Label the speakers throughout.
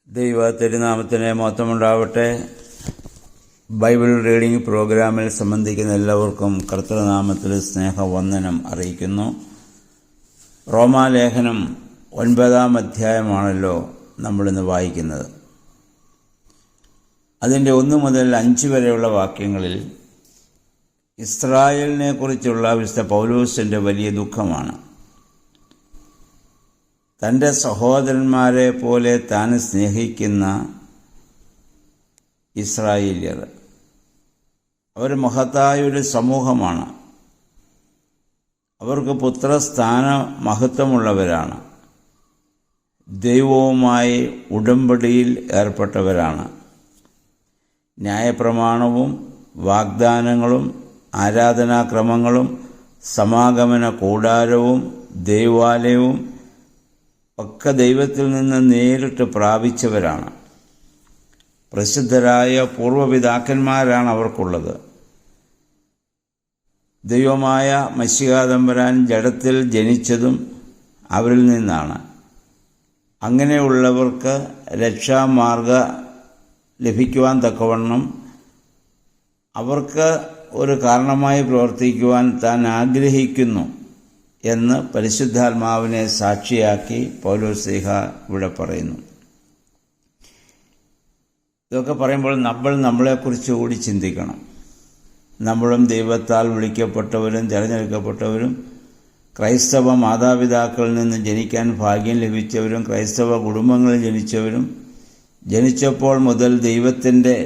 Speaker 1: ദൈവ തിരുനാമത്തിന് മഹത്വമുണ്ടാവട്ടെ. Bible reading പ്രോഗ്രാമിൽ സംബന്ധിക്കുന്ന എല്ലാവർക്കും കർത്തൃനാമത്തിൽ സ്നേഹവന്ദനം അറിയിക്കുന്നു. റോമാലേഖനം 9-ാം അധ്യായമാണല്ലോ നമ്മളിന്ന് വായിക്കുന്നത്. അതിൻ്റെ 1 മുതൽ 5 വരെയുള്ള വാക്യങ്ങളിൽ ഇസ്രായേലിനെ കുറിച്ചുള്ള വിശുദ്ധ പൗലോസിൻ്റെ വലിയ ദുഃഖമാണ്. തൻ്റെ സഹോദരന്മാരെ പോലെ താൻ സ്നേഹിക്കുന്ന ഇസ്രായേല്യർ, അവർ മഹത്തായൊരു സമൂഹമാണ്. അവർക്ക് പുത്രസ്ഥാന മഹത്വമുള്ളവരാണ്. ദൈവവുമായി ഉടമ്പടിയിൽ ഏർപ്പെട്ടവരാണ്. ന്യായപ്രമാണവും വാഗ്ദാനങ്ങളും ആരാധനാക്രമങ്ങളും സമാഗമന കൂടാരവും ദൈവാലയവും ഒക്കെ ദൈവത്തിൽ നിന്ന് നേരിട്ട് പ്രാപിച്ചവരാണ്. പ്രസിദ്ധരായ പൂർവ്വപിതാക്കന്മാരാണ് അവർക്കുള്ളത്. ദൈവമായ മശിഹാ തമ്പുരാൻ ജഡത്തിൽ ജനിച്ചതും അവരിൽ നിന്നാണ്. അങ്ങനെയുള്ളവർക്ക് രക്ഷാമാർഗം ലഭിക്കുവാൻ തക്കവണ്ണം അവർക്ക് ഒരു കാരണമായി പ്രവർത്തിക്കുവാൻ താൻ ആഗ്രഹിക്കുന്നു എന്ന് പരിശുദ്ധാത്മാവിനെ സാക്ഷിയാക്കി പൗലോസ്ലീഹ ഇവിടെ പറയുന്നു. ഇതൊക്കെ പറയുമ്പോൾ നമ്മൾ നമ്മളെക്കുറിച്ച് കൂടി ചിന്തിക്കണം. നമ്മളും ദൈവത്താൽ വിളിക്കപ്പെട്ടവരും തിരഞ്ഞെടുക്കപ്പെട്ടവരും ക്രൈസ്തവ മാതാപിതാക്കളിൽ നിന്ന് ജനിക്കാൻ ഭാഗ്യം ലഭിച്ചവരും ക്രൈസ്തവ കുടുംബങ്ങളിൽ ജനിച്ചവരും ജനിച്ചപ്പോൾ മുതൽ ദൈവത്തിൻ്റെ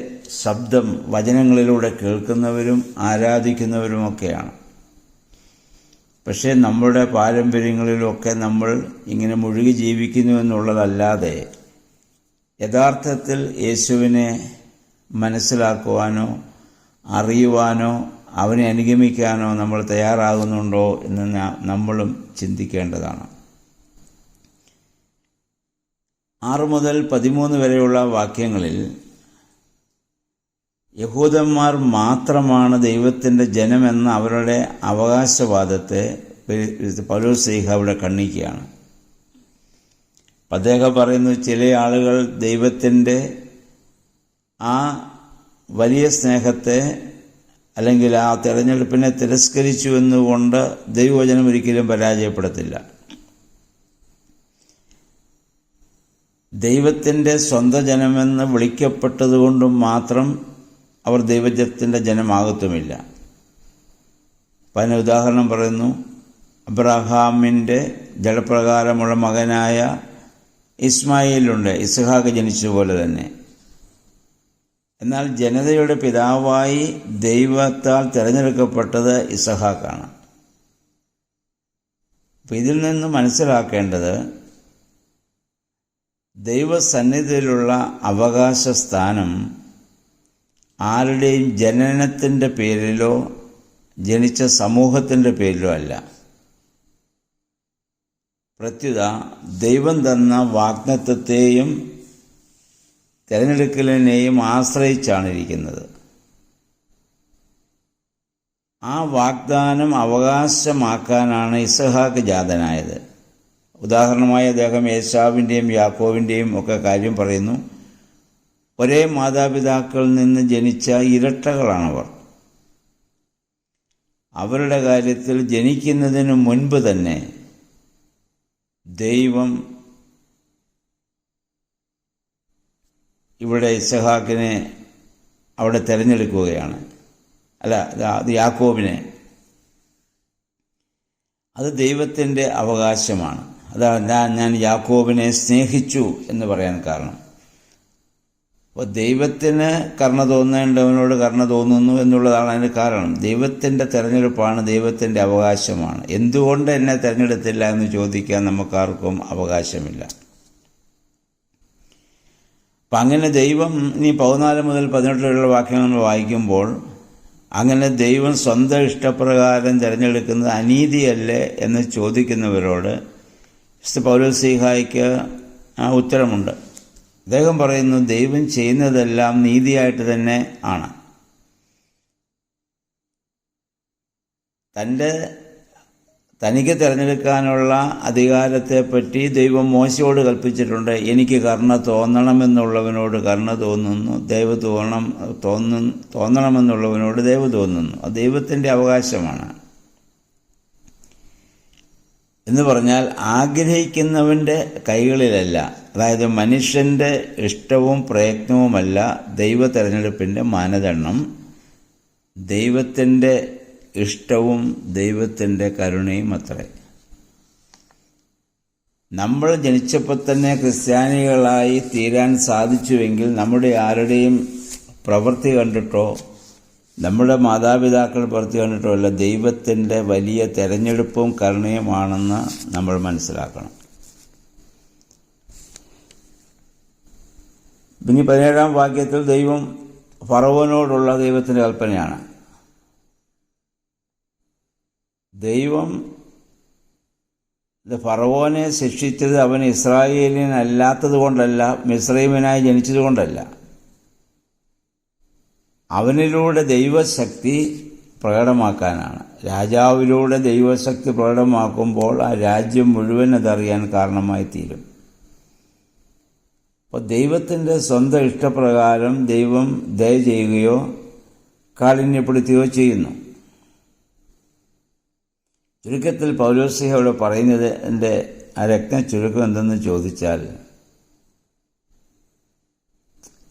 Speaker 1: ശബ്ദം വചനങ്ങളിലൂടെ കേൾക്കുന്നവരും ആരാധിക്കുന്നവരുമൊക്കെയാണ്. പക്ഷേ നമ്മുടെ പാരമ്പര്യങ്ങളിലൊക്കെ നമ്മൾ ഇങ്ങനെ മുഴുകി ജീവിക്കുന്നു എന്നുള്ളതല്ലാതെ യഥാർത്ഥത്തിൽ യേശുവിനെ മനസ്സിലാക്കുവാനോ അറിയുവാനോ അവനെ അനുഗമിക്കാനോ നമ്മൾ തയ്യാറാകുന്നുണ്ടോ എന്ന് നമ്മളും ചിന്തിക്കേണ്ടതാണ്. 6 മുതൽ 13 വരെയുള്ള വാക്യങ്ങളിൽ യഹൂദന്മാർ മാത്രമാണ് ദൈവത്തിൻ്റെ ജനമെന്ന അവരുടെ അവകാശവാദത്തെ പൗലോസ്ലീഹ ഇവിടെ ഖണ്ഡിക്കുകയാണ്. അദ്ദേഹം പറയുന്നു, ചില ആളുകൾ ദൈവത്തിൻ്റെ ആ വലിയ സ്നേഹത്തെ അല്ലെങ്കിൽ ആ തിരഞ്ഞെടുപ്പിനെ തിരസ്കരിച്ചു എന്നുകൊണ്ട് ദൈവവചനം ഒരിക്കലും പരാജയപ്പെടത്തില്ല. ദൈവത്തിൻ്റെ സ്വന്തം ജനമെന്ന് വിളിക്കപ്പെട്ടതുകൊണ്ടും മാത്രം അവർ ദൈവജനത്തിൻ്റെ ജനമാകത്തുമില്ല. അതിന് ഉദാഹരണം പറയുന്നു, അബ്രഹാമിൻ്റെ ജഡപ്രകാരമുള്ള മകനായ ഇസ്മായിലുണ്ട്, ഇസ്ഹാക്ക് ജനിച്ചതുപോലെ തന്നെ. എന്നാൽ ജനതയുടെ പിതാവായി ദൈവത്താൽ തിരഞ്ഞെടുക്കപ്പെട്ടത് ഇസ്ഹാക്കാണ്. അപ്പം ഇതിൽ നിന്ന് മനസ്സിലാക്കേണ്ടത് ദൈവസന്നിധിയിലുള്ള അവകാശ സ്ഥാനം ആരുടെയും ജനനത്തിൻ്റെ പേരിലോ ജനിച്ച സമൂഹത്തിൻ്റെ പേരിലോ അല്ല. പ്രത്യുത ദൈവം തന്ന വാഗ്ദത്തത്തെയും തിരഞ്ഞെടുക്കലിനെയും ആശ്രയിച്ചാണ് ഇരിക്കുന്നത്. ആ വാഗ്ദാനം അവകാശമാക്കാനാണ് ഇസ്ഹാക്ക് ജാതനായത്. ഉദാഹരണമായി അദ്ദേഹം ഏശാവിൻ്റെയും യാക്കോവിൻ്റെയും ഒക്കെ കാര്യം പറയുന്നു. ഒരേ മാതാപിതാക്കളിൽ നിന്ന് ജനിച്ച ഇരട്ടകളാണവർ. അവരുടെ കാര്യത്തിൽ ജനിക്കുന്നതിന് മുൻപ് തന്നെ ദൈവം ഇവിടെ ഇസ്ഹാക്കിനെ അവിടെ തിരഞ്ഞെടുക്കുകയാണ്. അത് യാക്കോബിനെ. അത് ദൈവത്തിൻ്റെ അവകാശമാണ്. അതാണ് ഞാൻ യാക്കോബിനെ സ്നേഹിച്ചു എന്ന് പറയാൻ കാരണം. അപ്പോൾ ദൈവത്തിന് കരുണ തോന്നേണ്ടവനോട് കരുണ തോന്നുന്നു എന്നുള്ളതാണ് അതിന് കാരണം. ദൈവത്തിൻ്റെ തിരഞ്ഞെടുപ്പാണ്, ദൈവത്തിൻ്റെ അവകാശമാണ്. എന്തുകൊണ്ട് എന്നെ തിരഞ്ഞെടുത്തില്ല എന്ന് ചോദിക്കാൻ നമുക്കാർക്കും അവകാശമില്ല. അപ്പം അങ്ങനെ ദൈവം ഇനി 14 മുതൽ 18 വരെയുള്ള വാക്യങ്ങൾ നമ്മൾ വായിക്കുമ്പോൾ അങ്ങനെ ദൈവം സ്വന്തം ഇഷ്ടപ്രകാരം തിരഞ്ഞെടുക്കുന്നത് അനീതിയല്ലേ എന്ന് ചോദിക്കുന്നവരോട് പൗലോസ്ലീഹായ്ക്ക് ഉത്തരമുണ്ട്. അദ്ദേഹം പറയുന്നു, ദൈവം ചെയ്യുന്നതെല്ലാം നീതിയായിട്ട് തന്നെ ആണ്. തനിക്ക് തിരഞ്ഞെടുക്കാനുള്ള അധികാരത്തെപ്പറ്റി ദൈവം മോശയോട് കൽപ്പിച്ചിട്ടുണ്ട്. എനിക്ക് കരുണ തോന്നണമെന്നുള്ളവനോട് കരുണ തോന്നുന്നു, ദയവ് തോന്നണമെന്നുള്ളവനോട് ദയവ് തോന്നുന്നു. അത് ദൈവത്തിൻ്റെ അവകാശമാണ്. എന്ന് പറഞ്ഞാൽ ആഗ്രഹിക്കുന്നവൻ്റെ കൈകളിലല്ല, അതായത് മനുഷ്യൻ്റെ ഇഷ്ടവും പ്രയത്നവുമല്ല ദൈവ തിരഞ്ഞെടുപ്പിൻ്റെ മാനദണ്ഡം. ദൈവത്തിൻ്റെ ഇഷ്ടവും ദൈവത്തിൻ്റെ കരുണയും അത്രേ. നമ്മൾ ജനിച്ചപ്പോൾ തന്നെ ക്രിസ്ത്യാനികളായി തീരാൻ സാധിച്ചുവെങ്കിൽ നമ്മുടെ ആരുടെയും പ്രവൃത്തി കണ്ടിട്ടോ നമ്മുടെ മാതാപിതാക്കൾ പ്രവൃത്തി കണ്ടിട്ടോ അല്ല, ദൈവത്തിൻ്റെ വലിയ തെരഞ്ഞെടുപ്പും കരുണയുമാണെന്ന് നമ്മൾ മനസ്സിലാക്കണം. പിന്നെ 17-ാം വാക്യത്തിൽ ദൈവം ഫറവോനോടുള്ള ദൈവത്തിൻ്റെ കൽപ്പനയാണ്. ദൈവം ഫറവോനെ ശിക്ഷിച്ചത് അവൻ ഇസ്രായേലിനല്ലാത്തത് കൊണ്ടല്ല, മിസ്രൈമിനായി ജനിച്ചത് കൊണ്ടല്ല. അവനിലൂടെ ദൈവശക്തി പ്രകടമാക്കാനാണ്. രാജാവിലൂടെ ദൈവശക്തി പ്രകടമാക്കുമ്പോൾ ആ രാജ്യം മുഴുവൻ അതറിയാൻ കാരണമായി തീരും. അപ്പോൾ ദൈവത്തിൻ്റെ സ്വന്തം ഇഷ്ടപ്രകാരം ദൈവം ദയ ചെയ്യുകയോ കാഠിന്യപ്പെടുത്തുകയോ ചെയ്യുന്നു. ചുരുക്കത്തിൽ പൗലോസ്ലീഹ ഇവിടെ പറയുന്നത് എൻ്റെ ആ രത്ന ചുരുക്കം എന്തെന്ന് ചോദിച്ചാൽ,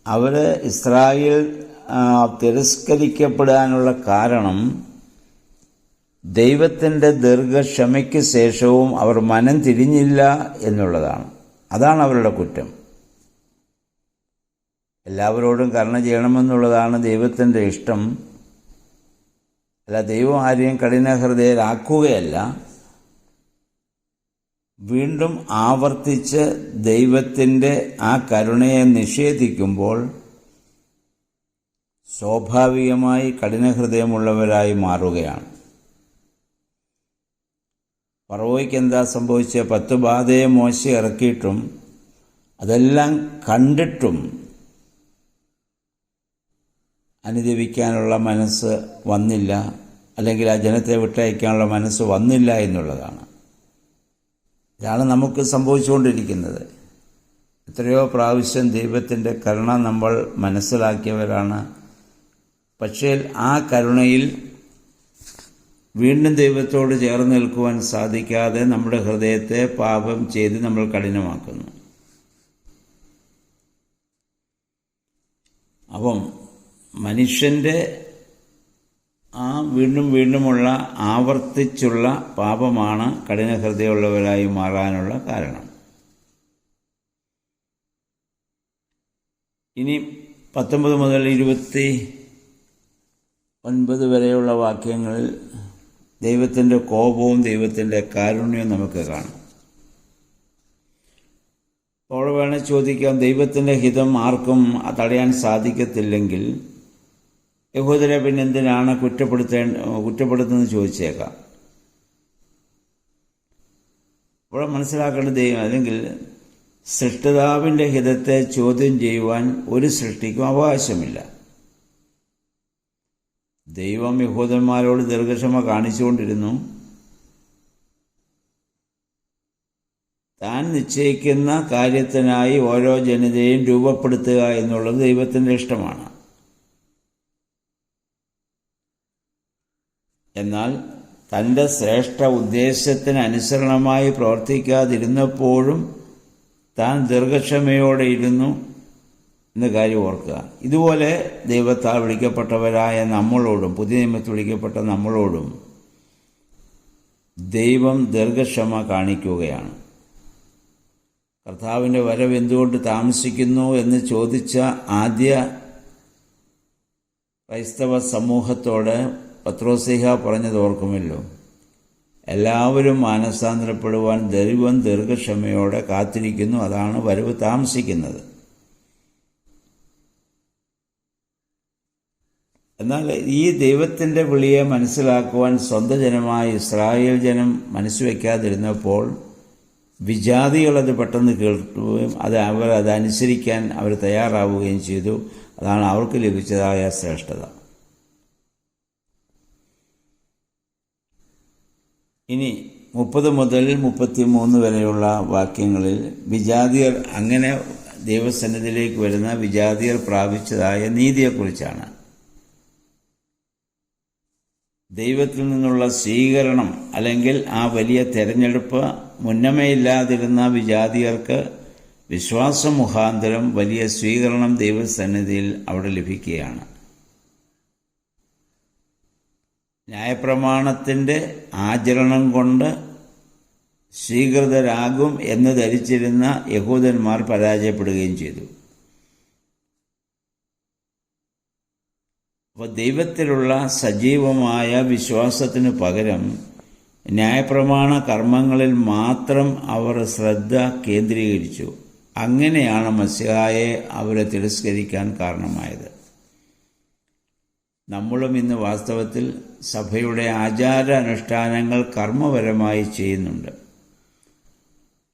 Speaker 1: അവർ ഇസ്രായേൽ തിരസ്കരിക്കപ്പെടാനുള്ള കാരണം ദൈവത്തിൻ്റെ ദീർഘക്ഷമയ്ക്ക് ശേഷവും അവർ മനം തിരിഞ്ഞില്ല എന്നുള്ളതാണ്. അതാണ് അവരുടെ കുറ്റം. എല്ലാവരോടും കരുണ ചെയ്യണമെന്നുള്ളതാണ് ദൈവത്തിൻ്റെ ഇഷ്ടം. അല്ല, ദൈവം ആരെയും കഠിനഹൃദയരാക്കുകയല്ല. വീണ്ടും ആവർത്തിച്ച് ദൈവത്തിൻ്റെ ആ കരുണയെ നിഷേധിക്കുമ്പോൾ സ്വാഭാവികമായി കഠിനഹൃദയമുള്ളവരായി മാറുകയാണ്. ഫറവോയ്ക്ക് എന്താ സംഭവിച്ചത്? 10 ബാധയെ മോശ ഇറക്കിയിട്ടും അതെല്ലാം കണ്ടിട്ടും അനുദപിക്കാനുള്ള മനസ്സ് വന്നില്ല, അല്ലെങ്കിൽ ആ ജനത്തെ വിട്ടയക്കാനുള്ള മനസ്സ് വന്നില്ല എന്നുള്ളതാണ്. ഇതാണ് നമുക്ക് സംഭവിച്ചുകൊണ്ടിരിക്കുന്നത്. എത്രയോ പ്രാവശ്യം ദൈവത്തിൻ്റെ കരുണ നമ്മൾ മനസ്സിലാക്കിയവരാണ്. പക്ഷേ ആ കരുണയിൽ വീണ്ടും ദൈവത്തോട് ചേർന്ന് നിൽക്കുവാൻ സാധിക്കാതെ നമ്മുടെ ഹൃദയത്തെ പാപം ചെയ്ത് നമ്മൾ കഠിനമാക്കുന്നു. അപ്പം മനുഷ്യൻ്റെ ആ വീണ്ടും വീണ്ടുമുള്ള ആവർത്തിച്ചുള്ള പാപമാണ് കഠിനഹൃദയമുള്ളവരായി മാറാനുള്ള കാരണം. ഇനി 19 മുതൽ 29 വരെയുള്ള വാക്യങ്ങളിൽ ദൈവത്തിൻ്റെ കോപവും ദൈവത്തിൻ്റെ കാരുണ്യവും നമുക്ക് കാണാം. അപ്പോൾ വേണേൽ ചോദിക്കാം, ദൈവത്തിൻ്റെ ഹിതം ആർക്കും തടയാൻ സാധിക്കത്തില്ലെങ്കിൽ യഹൂദരെ പിന്നെന്തിനാണ് കുറ്റപ്പെടുത്തുന്നത് ചോദിച്ചേക്കാം. ഇവിടെ മനസ്സിലാക്കേണ്ട ദൈവം അല്ലെങ്കിൽ സൃഷ്ടിതാവിൻ്റെ ഹിതത്തെ ചോദ്യം ചെയ്യുവാൻ ഒരു സൃഷ്ടിക്കും അവകാശമില്ല. ദൈവം യഹൂദന്മാരോട് ദീർഘക്ഷമ കാണിച്ചുകൊണ്ടിരുന്നു. താൻ നിശ്ചയിക്കുന്ന കാര്യത്തിനായി ഓരോ ജനതയും രൂപപ്പെടുത്തുക എന്നുള്ളത് ദൈവത്തിൻ്റെ ഇഷ്ടമാണ്. എന്നാൽ തൻ്റെ ശ്രേഷ്ഠ ഉദ്ദേശത്തിന് അനുസരണമായി പ്രവർത്തിക്കാതിരുന്നപ്പോഴും താൻ ദീർഘക്ഷമയോടെ ഇരുന്നു എന്ന കാര്യം ഓർക്കുക. ഇതുപോലെ ദൈവത്താൽ വിളിക്കപ്പെട്ടവരായ നമ്മളോടും, പുതിയ നിയമത്തിൽ വിളിക്കപ്പെട്ട നമ്മളോടും ദൈവം ദീർഘക്ഷമ കാണിക്കുകയാണ്. കർത്താവിൻ്റെ വരവ് എന്തുകൊണ്ട് താമസിക്കുന്നു എന്ന് ചോദിച്ച ആദ്യ ക്രൈസ്തവ സമൂഹത്തോട് പത്രോസ്ലീഹ പറഞ്ഞത് ഓർക്കുമല്ലോ, എല്ലാവരും മാനസാന്തരപ്പെടുവാൻ ദൈവം ദീർഘക്ഷമയോടെ കാത്തിരിക്കുന്നു, അതാണ് വരവ് താമസിക്കുന്നത്. എന്നാൽ ഈ ദൈവത്തിൻ്റെ വിളിയെ മനസ്സിലാക്കുവാൻ സ്വന്തം ജനമായ ഇസ്രായേൽ ജനം മനസ്സുവെക്കാതിരുന്നപ്പോൾ വിജാതികളത് പെട്ടെന്ന് കേൾക്കുകയും അതനുസരിക്കാൻ അവർ തയ്യാറാവുകയും ചെയ്തു. അതാണ് അവർക്ക് ലഭിച്ചതായ ശ്രേഷ്ഠത. ഇനി 30 മുതൽ 33 വരെയുള്ള വാക്യങ്ങളിൽ വിജാതിയർ, അങ്ങനെ ദൈവസന്നിധിയിലേക്ക് വരുന്ന വിജാതിയർ പ്രാപിച്ചതായ നീതിയെക്കുറിച്ചാണ്. ദൈവത്തിൽ നിന്നുള്ള സ്വീകരണം അല്ലെങ്കിൽ ആ വലിയ തെരഞ്ഞെടുപ്പ് മുന്നമേ ഇല്ലാതിരുന്ന വിജാതിയർക്ക് വിശ്വാസം മുഖാന്തരം വലിയ സ്വീകരണം ദൈവസന്നിധിയിൽ അവിടെ ലഭിക്കുകയാണ്. ന്യായപ്രമാണത്തിൻ്റെ ആചരണം കൊണ്ട് സ്വീകൃതരാകും എന്ന് ധരിച്ചിരുന്ന യഹൂദന്മാർ പരാജയപ്പെടുകയും ചെയ്തു. അപ്പോൾ ദൈവത്തിലുള്ള സജീവമായ വിശ്വാസത്തിനു പകരം ന്യായപ്രമാണ കർമ്മങ്ങളിൽ മാത്രം അവർ ശ്രദ്ധ കേന്ദ്രീകരിച്ചു. അങ്ങനെയാണ് മശിഹായെ അവരെ തിരസ്കരിക്കാൻ കാരണമായത്. നമ്മളും ഇന്ന് വാസ്തവത്തിൽ സഭയുടെ ആചാര അനുഷ്ഠാനങ്ങൾ കർമ്മപരമായി ചെയ്യുന്നുണ്ട്.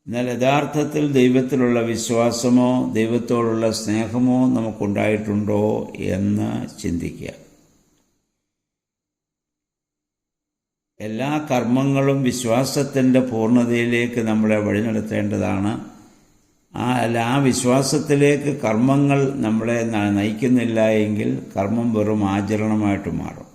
Speaker 1: എന്നാൽ യഥാർത്ഥത്തിൽ ദൈവത്തിലുള്ള വിശ്വാസമോ ദൈവത്തോടുള്ള സ്നേഹമോ നമുക്കുണ്ടായിട്ടുണ്ടോ എന്ന് ചിന്തിക്കുക. എല്ലാ കർമ്മങ്ങളും വിശ്വാസത്തിൻ്റെ പൂർണ്ണതയിലേക്ക് നമ്മളെ വഴി നടത്തേണ്ടതാണ്. ആ വിശ്വാസത്തിലേക്ക് കർമ്മങ്ങൾ നമ്മളെ നയിക്കുന്നില്ല എങ്കിൽ കർമ്മം വെറും ആചരണമായിട്ട് മാറും.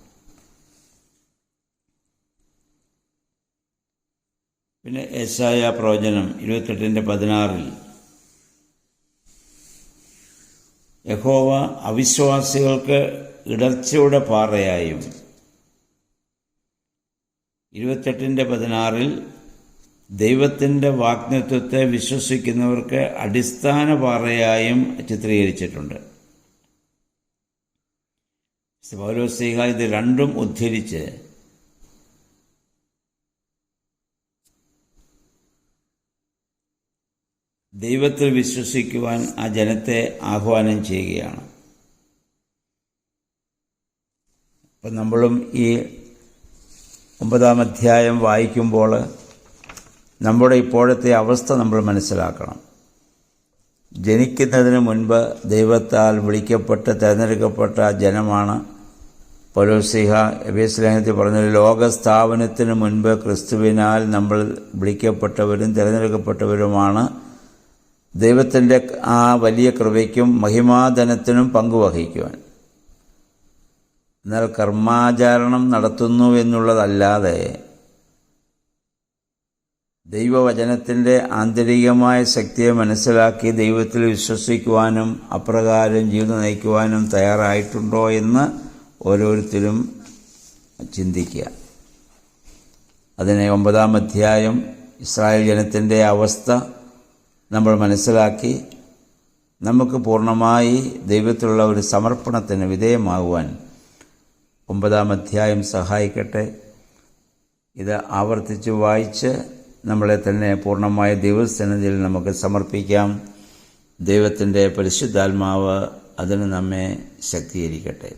Speaker 1: പിന്നെ യെശയ്യാ പ്രവചനം 28:16 യഹോവ അവിശ്വാസികൾക്ക് ഇടർച്ചയുടെ പാറയായും 28:16 ദൈവത്തിൻ്റെ വാഗ്ദത്തത്തെ വിശ്വസിക്കുന്നവർക്ക് അടിസ്ഥാന പാറയായും ചിത്രീകരിച്ചിട്ടുണ്ട്. പൗലോസ്ലീഹ ഇത് രണ്ടും ഉദ്ധരിച്ച് ദൈവത്തിൽ വിശ്വസിക്കുവാൻ ആ ജനത്തെ ആഹ്വാനം ചെയ്യുകയാണ്. അപ്പം നമ്മളും ഈ 9-ാം അധ്യായം വായിക്കുമ്പോൾ നമ്മുടെ ഇപ്പോഴത്തെ അവസ്ഥ നമ്മൾ മനസ്സിലാക്കണം. ജനിക്കുന്നതിന് മുൻപ് ദൈവത്താൽ വിളിക്കപ്പെട്ട് തിരഞ്ഞെടുക്കപ്പെട്ട ജനമാണ്. പൗലോസ്ലീഹ എഫെസ്യലേഖനത്തിൽ പറഞ്ഞത്, ലോകസ്ഥാപനത്തിന് മുൻപ് ക്രിസ്തുവിനാൽ നമ്മൾ വിളിക്കപ്പെട്ടവരും തിരഞ്ഞെടുക്കപ്പെട്ടവരുമാണ് ദൈവത്തിൻ്റെ ആ വലിയ കൃപയ്ക്കും മഹിമാധനത്തിനും പങ്കുവഹിക്കുവാൻ. എന്നാൽ കർമാചരണം നടത്തുന്നു എന്നുള്ളതല്ലാതെ ദൈവവചനത്തിൻ്റെ ആന്തരികമായ ശക്തിയെ മനസ്സിലാക്കി ദൈവത്തിൽ വിശ്വസിക്കുവാനും അപ്രകാരം ജീവിതം നയിക്കുവാനും തയ്യാറായിട്ടുണ്ടോ എന്ന് ഓരോരുത്തരും ചിന്തിക്കുക. അതിനെ 9-ാം അധ്യായം ഇസ്രായേൽ ജനത്തിൻ്റെ അവസ്ഥ നമ്മൾ മനസ്സിലാക്കി നമുക്ക് പൂർണ്ണമായി ദൈവത്തിലുള്ള ഒരു സമർപ്പണത്തിന് വിധേയമാകുവാൻ 9-ാം അധ്യായം സഹായിക്കട്ടെ. ഇത് ആവർത്തിച്ച് വായിച്ച് നമ്മളെ തന്നെ പൂർണ്ണമായ ദൈവസന്നിധിയിൽ നമുക്ക് സമർപ്പിക്കാം. ദൈവത്തിൻ്റെ പരിശുദ്ധാത്മാവ് അതിന് നമ്മെ ശക്തീകരിക്കട്ടെ.